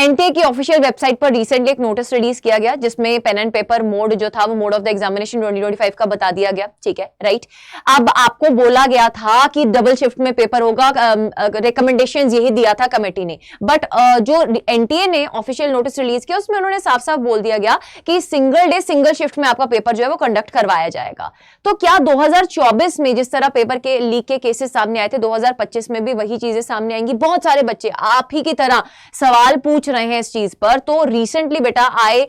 NTA की official website पर recently एक नोटिस रिलीज किया गया जिसमें पेन एंड पेपर मोड जो था वो मोड ऑफ द एग्जामिनेशन 2025 का बता दिया गया, ठीक है, राइट। अब आपको बोला गया था कि डबल शिफ्ट में पेपर होगा, रिकमेंडेशंस यही दिया था कमेटी ने, बट जो एनटीए ने ऑफिशियल नोटिस रिलीज किया उसमें उन्होंने साफ साफ बोल दिया गया कि सिंगल डे सिंगल शिफ्ट में आपका पेपर जो है वो कंडक्ट करवाया जाएगा। तो क्या 2024 में जिस तरह पेपर के लीक के केसेस सामने आए थे 2025 में भी वही चीजें सामने आएंगी? बहुत सारे बच्चे आप ही की तरह सवाल पूछ रहे हैं इस चीज पर। तो रिसेंटली बेटा आई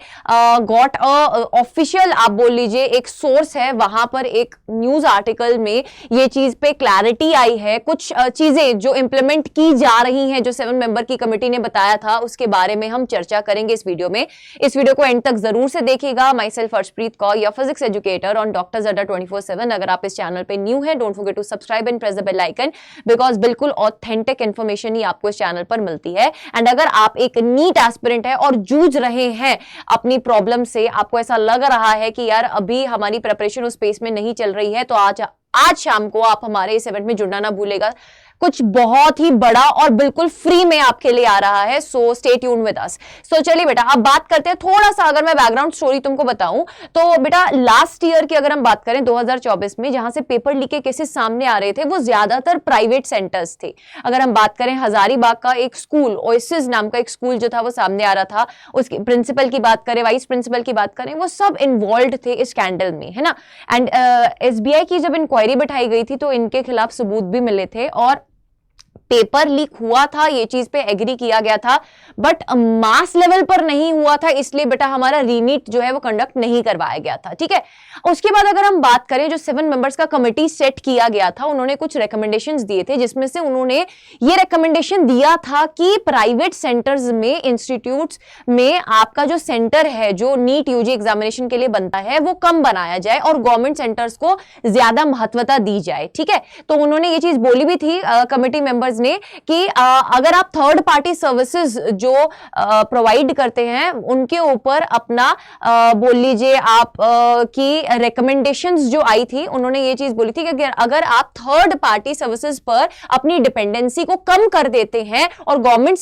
गॉट ऑफिशियल, आप बोल लीजिए एक सोर्स है, वहां पर एक न्यूज आर्टिकल में ये चीज पे क्लैरिटी आई है। कुछ चीजें जो इंप्लीमेंट की जा रही हैं, जो 7 मेंबर की कमेटी ने बताया था, उसके बारे में हम चर्चा करेंगे इस वीडियो में। इस वीडियो को एंड तक जरूर से देखिएगा। Myself Harshpreet Kaur, your physics educator on doctors Adda 24/7। अगर आप इस चैनल पे न्यू है, don't forget to subscribe and press the bell icon, because बिल्कुल ऑथेंटिक इंफॉर्मेशन ही आपको इस चैनल पर मिलती है। एंड अगर आप एक नीट एस्पिरेंट है और जूझ रहे हैं अपनी प्रॉब्लम से, आपको ऐसा लग रहा है कि यार अभी हमारी प्रिपरेशन उस स्पेस में नहीं चल रही है, तो आज शाम को आप हमारे इस इवेंट में जुड़ना ना भूलेगा। कुछ बहुत ही बड़ा और बिल्कुल फ्री में आपके लिए आ रहा है, so stay tune with us. So चलिए बेटा अब बात करते हैं थोड़ा सा, अगर मैं बैकग्राउंड स्टोरी तुमको बताऊं तो बेटा लास्ट ईयर की अगर हम बात करें 2024 में, जहां से पेपर लीक के केसेस सामने आ रहे थे वो ज्यादातर प्राइवेट सेंटर्स थे। अगर हम बात करें हजारीबाग का एक स्कूल, ओएसिस नाम का एक स्कूल जो था वो सामने आ रहा था, उसके प्रिंसिपल की बात करें, वाइस प्रिंसिपल की बात करें, वो सब इन्वॉल्व थे इस स्कैंडल में, है ना। एंड एसबीआई की जब इंक्वायरी बैठाई गई थी तो इनके खिलाफ सबूत भी मिले थे और पेपर लीक हुआ था, ये चीज पे एग्री किया गया था, बट मास लेवल पर नहीं हुआ था, इसलिए बेटा हमारा रीनीट जो है वो कंडक्ट नहीं करवाया गया था, ठीक है। उसके बाद अगर हम बात करें, जो 7 मेंबर्स का कमेटी सेट किया गया था, उन्होंने कुछ रिकमेंडेशंस दिए थे, जिसमें से उन्होंने ये रिकमेंडेशन दिया था कि प्राइवेट सेंटर्स में, इंस्टीट्यूट्स में आपका जो सेंटर है जो नीट यूजी एग्जामिनेशन के लिए बनता है वो कम बनाया जाए और गवर्नमेंट सेंटर्स को ज्यादा महत्वता दी जाए, ठीक है। तो उन्होंने ये चीज बोली भी थी कमेटी मेंबर्स ने कि अगर आप थर्ड पार्टी सर्विसेज जो प्रोवाइड करते हैं उनके ऊपर अपना बोल लीजिए आप की रिकमेंडेशंस जो आई थी, उन्होंने ये चीज बोली थी कि अगर आप थर्ड पार्टी सर्विसेज पर अपनी डिपेंडेंसी को कम कर देते हैं और गवर्नमेंट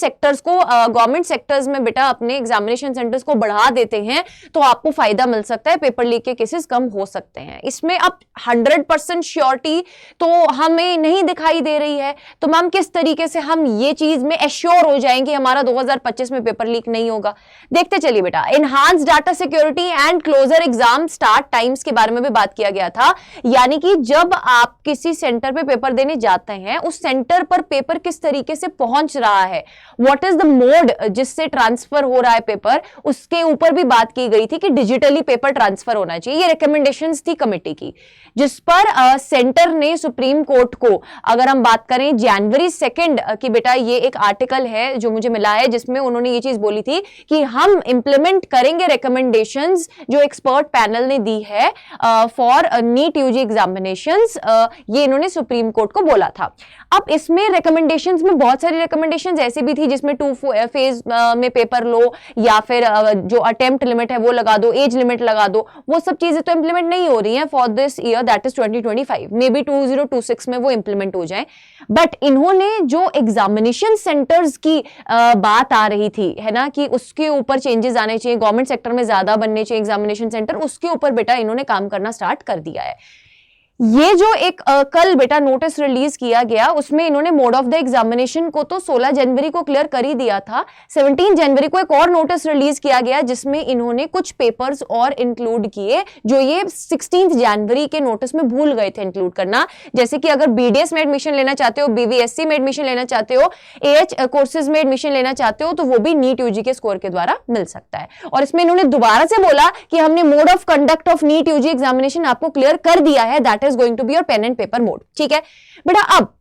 सेक्टर्स में बेटा अपने एग्जामिनेशन सेंटर्स को बढ़ा देते हैं तो आपको फायदा मिल सकता है, पेपर लीक के केसेस कम हो सकते हैं। इसमें अब 100% श्योरिटी तो हमें नहीं दिखाई दे रही है, तो मैम किस तरीके से हम ये चीज में एश्योर हो जाएंगे हमारा 2025 में पेपर लीक नहीं होगा? देखते चलिए बेटा। Enhanced data security and closer exam start times के बारे में भी बात किया गया था, यानी कि जब आप किसी सेंटर पे पेपर देने जाते हैं, उस सेंटर पर पेपर किस तरीके से पहुंच रहा है, व्हाट इज द मोड जिससे ट्रांसफर हो रहा है पेपर, उसके ऊपर भी बात की गई थी कि डिजिटली पेपर ट्रांसफर होना चाहिए। ये रिकमेंडेशंस थी कमेटी की, जिस पर सेंटर ने सुप्रीम कोर्ट को, अगर हम बात करें जनवरी 2 की बेटा, ये एक आर्टिकल है जो मुझे मिला है जिसमें उन्होंने ये चीज बोली थी कि हम इंप्लीमेंट करेंगे रिकमेंडेशंस जो एक्सपर्ट पैनल ने दी है फॉर नीट यूजी एग्जामिनेशंस, ये इन्होंने सुप्रीम कोर्ट को बोला था। अब इसमें रिकमेंडेशंस में बहुत सारी रिकमेंडेशंस ऐसी भी थी जिसमें 2 फेज में पेपर लो, या फिर जो अटेम्प्ट लिमिट है वो लगा दो, एज लिमिट लगा दो, वो सब चीजें तो इंप्लीमेंट नहीं हो रही हैं for this year, that is 2025, may be 2026 में वो इंप्लीमेंट हो जाए। बट इन्होंने जो एग्जामिनेशन सेंटर्स की बात आ रही थी, है ना, कि उसके ऊपर चेंजेस आने चाहिए, गवर्नमेंट सेक्टर में ज्यादा बनने चाहिए एग्जामिनेशन सेंटर, उसके ऊपर बेटा इन्होंने काम करना स्टार्ट कर दिया है। ये जो एक कल बेटा नोटिस रिलीज किया गया, उसमें इन्होंने मोड ऑफ द एग्जामिनेशन को तो 16 जनवरी को क्लियर कर ही दिया था। 17 जनवरी को एक और नोटिस रिलीज किया गया जिसमें इन्होंने कुछ पेपर्स और इंक्लूड किए जो ये 16 जनवरी के नोटिस में भूल गए थे इंक्लूड करना। जैसे कि अगर बीडीएस में एडमिशन लेना चाहते हो, बीवीएससी में एडमिशन लेना चाहते हो, एएच कोर्सेज में एडमिशन लेना चाहते हो, तो वो भी नीट यूजी के स्कोर के द्वारा मिल सकता है। और इसमें इन्होंने दोबारा से बोला कि हमने mode of conduct of NEET UG examination आपको क्लियर कर दिया है, that is going to be your pen and paper mode, ठीक है बेटा। अब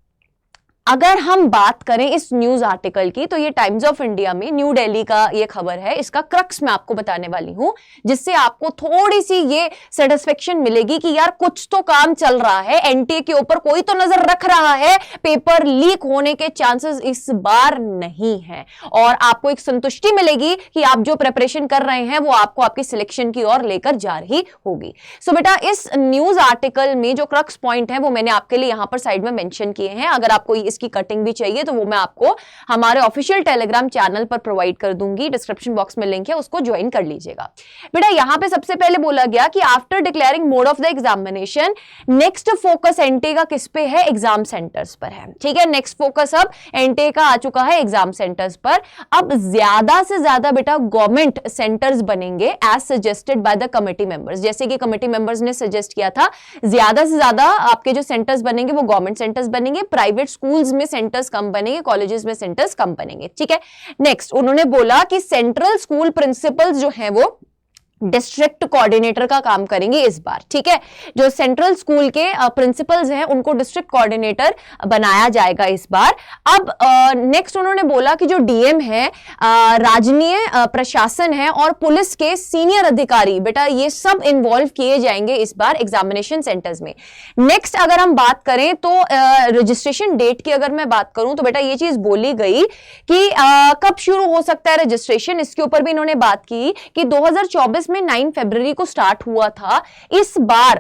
अगर हम बात करें इस न्यूज आर्टिकल की, तो ये टाइम्स ऑफ इंडिया में न्यू दिल्ली का ये खबर है, इसका क्रक्स मैं आपको बताने वाली हूं, जिससे आपको थोड़ी सी ये सेटिस्फेक्शन मिलेगी कि यार कुछ तो काम चल रहा है, एनटीए के ऊपर कोई तो नजर रख रहा है, पेपर लीक होने के चांसेस इस बार नहीं है, और आपको एक संतुष्टि मिलेगी कि आप जो प्रिपरेशन कर रहे हैं वो आपको आपकी सिलेक्शन की ओर लेकर जा रही होगी। सो बेटा इस न्यूज आर्टिकल में जो क्रक्स पॉइंट है वो मैंने आपके लिए यहां पर साइड में मेंशन किए हैं। अगर आपको इसकी कटिंग भी चाहिए तो वो मैं आपको हमारे ऑफिशियल टेलीग्राम चैनल पर प्रोवाइड कर दूंगी, डिस्क्रिप्शन बॉक्स में लिंक है, उसको ज्वाइन कर लीजिएगा। बेटा यहां पे सबसे पहले बोला गया कि after declaring mode of the examination next focus NTA का किस पे है, एग्जाम सेंटर्स पर है। ठीक है, नेक्स्ट फोकस अब एनटीए का आ चुका है एग्जाम सेंटर्स पर। अब ज्यादा से ज्यादा बेटा गवर्नमेंट सेंटर्स बनेंगे as suggested by the committee members, जैसे कि कमिटी मेंबर्स ने सजेस्ट किया था ज्यादा से ज्यादा आपके जो सेंटर्स बनेंगे वो गवर्नमेंट सेंटर्स बनेंगे, प्राइवेट स्कूल्स में सेंटर्स कम बनेंगे, कॉलेजेस में सेंटर्स कम बनेंगे। ठीक है, नेक्स्ट उन्होंने बोला कि सेंट्रल स्कूल प्रिंसिपल्स जो हैं वो डिस्ट्रिक्ट कोऑर्डिनेटर का काम करेंगे इस बार। ठीक है, जो सेंट्रल स्कूल के प्रिंसिपल्स हैं उनको डिस्ट्रिक्ट कोऑर्डिनेटर बनाया जाएगा इस बार। अब नेक्स्ट उन्होंने बोला कि जो डीएम है, राजनीय प्रशासन है और पुलिस के सीनियर अधिकारी, बेटा ये सब इन्वॉल्व किए जाएंगे इस बार एग्जामिनेशन सेंटर्स में। नेक्स्ट अगर हम बात करें तो रजिस्ट्रेशन डेट की अगर मैं बात करूं तो बेटा ये चीज बोली गई कि कब शुरू हो सकता है रजिस्ट्रेशन, इसके ऊपर भी इन्होंने बात की कि 2024 में 9 फरवरी को स्टार्ट हुआ था। इस बार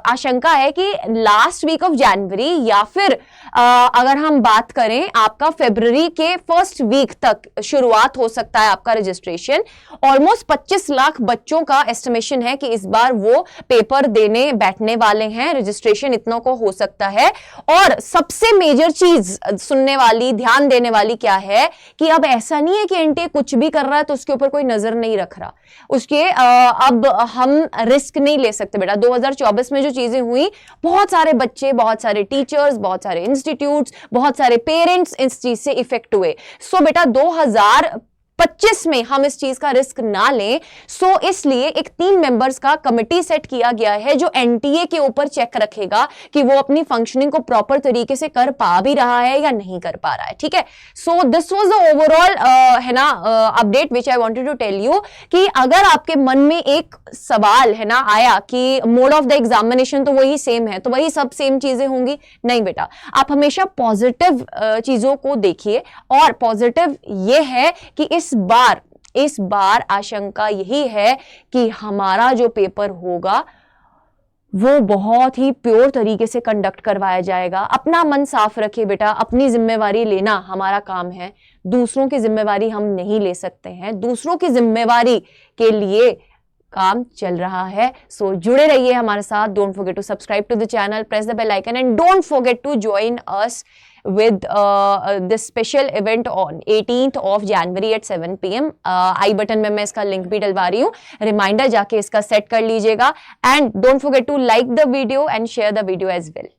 आशंका है कि लास्ट वीक ऑफ जनवरी या फिर अगर हम बात करें आपका फरवरी के फर्स्ट वीक तक शुरुआत हो सकता है आपका रजिस्ट्रेशन। ऑलमोस्ट 25 लाख बच्चों का एस्टिमेशन है कि इस बार वो पेपर देने बैठने वाले हैं, रजिस्ट्रेशन इतनों को हो सकता है। और सबसे मेजर चीज सुनने वाली, ध्यान देने वाली क्या है कि अब ऐसा नहीं है कि एनटीए कुछ भी कर रहा है तो उसके ऊपर कोई नजर नहीं रख रहा, उसके अब हम रिस्क नहीं ले सकते बेटा। 2024 में जो चीजें हुई, बहुत सारे बच्चे, बहुत सारे टीचर्स, बहुत सारे इंस्टीट्यूट्स, बहुत सारे पेरेंट्स इस चीज से इफेक्ट हुए। सो बेटा 2025 में हम इस चीज का रिस्क ना लें। सो इसलिए एक 3 मेंबर्स का कमिटी सेट किया गया है जो एनटीए के ऊपर चेक रखेगा कि वो अपनी फंक्शनिंग को प्रॉपर तरीके से कर पा भी रहा है या नहीं कर पा रहा है। ठीक है, so this was the overall है ना update which I wanted to tell you कि अगर आपके मन में एक सवाल है ना आया कि मोड ऑफ द एग्जामिनेशन तो वही सेम है, तो वही सब सेम चीजें होंगी, नहीं बेटा। आप हमेशा पॉजिटिव चीजों को देखिए और पॉजिटिव ये है कि इस बार आशंका यही है कि हमारा जो पेपर होगा वो बहुत ही प्योर तरीके से कंडक्ट करवाया जाएगा। अपना मन साफ रखिए बेटा, अपनी जिम्मेवारी लेना हमारा काम है, दूसरों की जिम्मेवारी हम नहीं ले सकते हैं। दूसरों की जिम्मेवारी के लिए काम चल रहा है। सो जुड़े रहिए हमारे साथ। Don't forget to subscribe to the channel, press the bell icon and don't forget to join us with this special event on 18th of January at 7 PM। I button में मैं इसका लिंक भी डलवा रही हूँ, रिमाइंडर जाके इसका set कर लीजिएगा। And don't forget to like the video and share the video as well.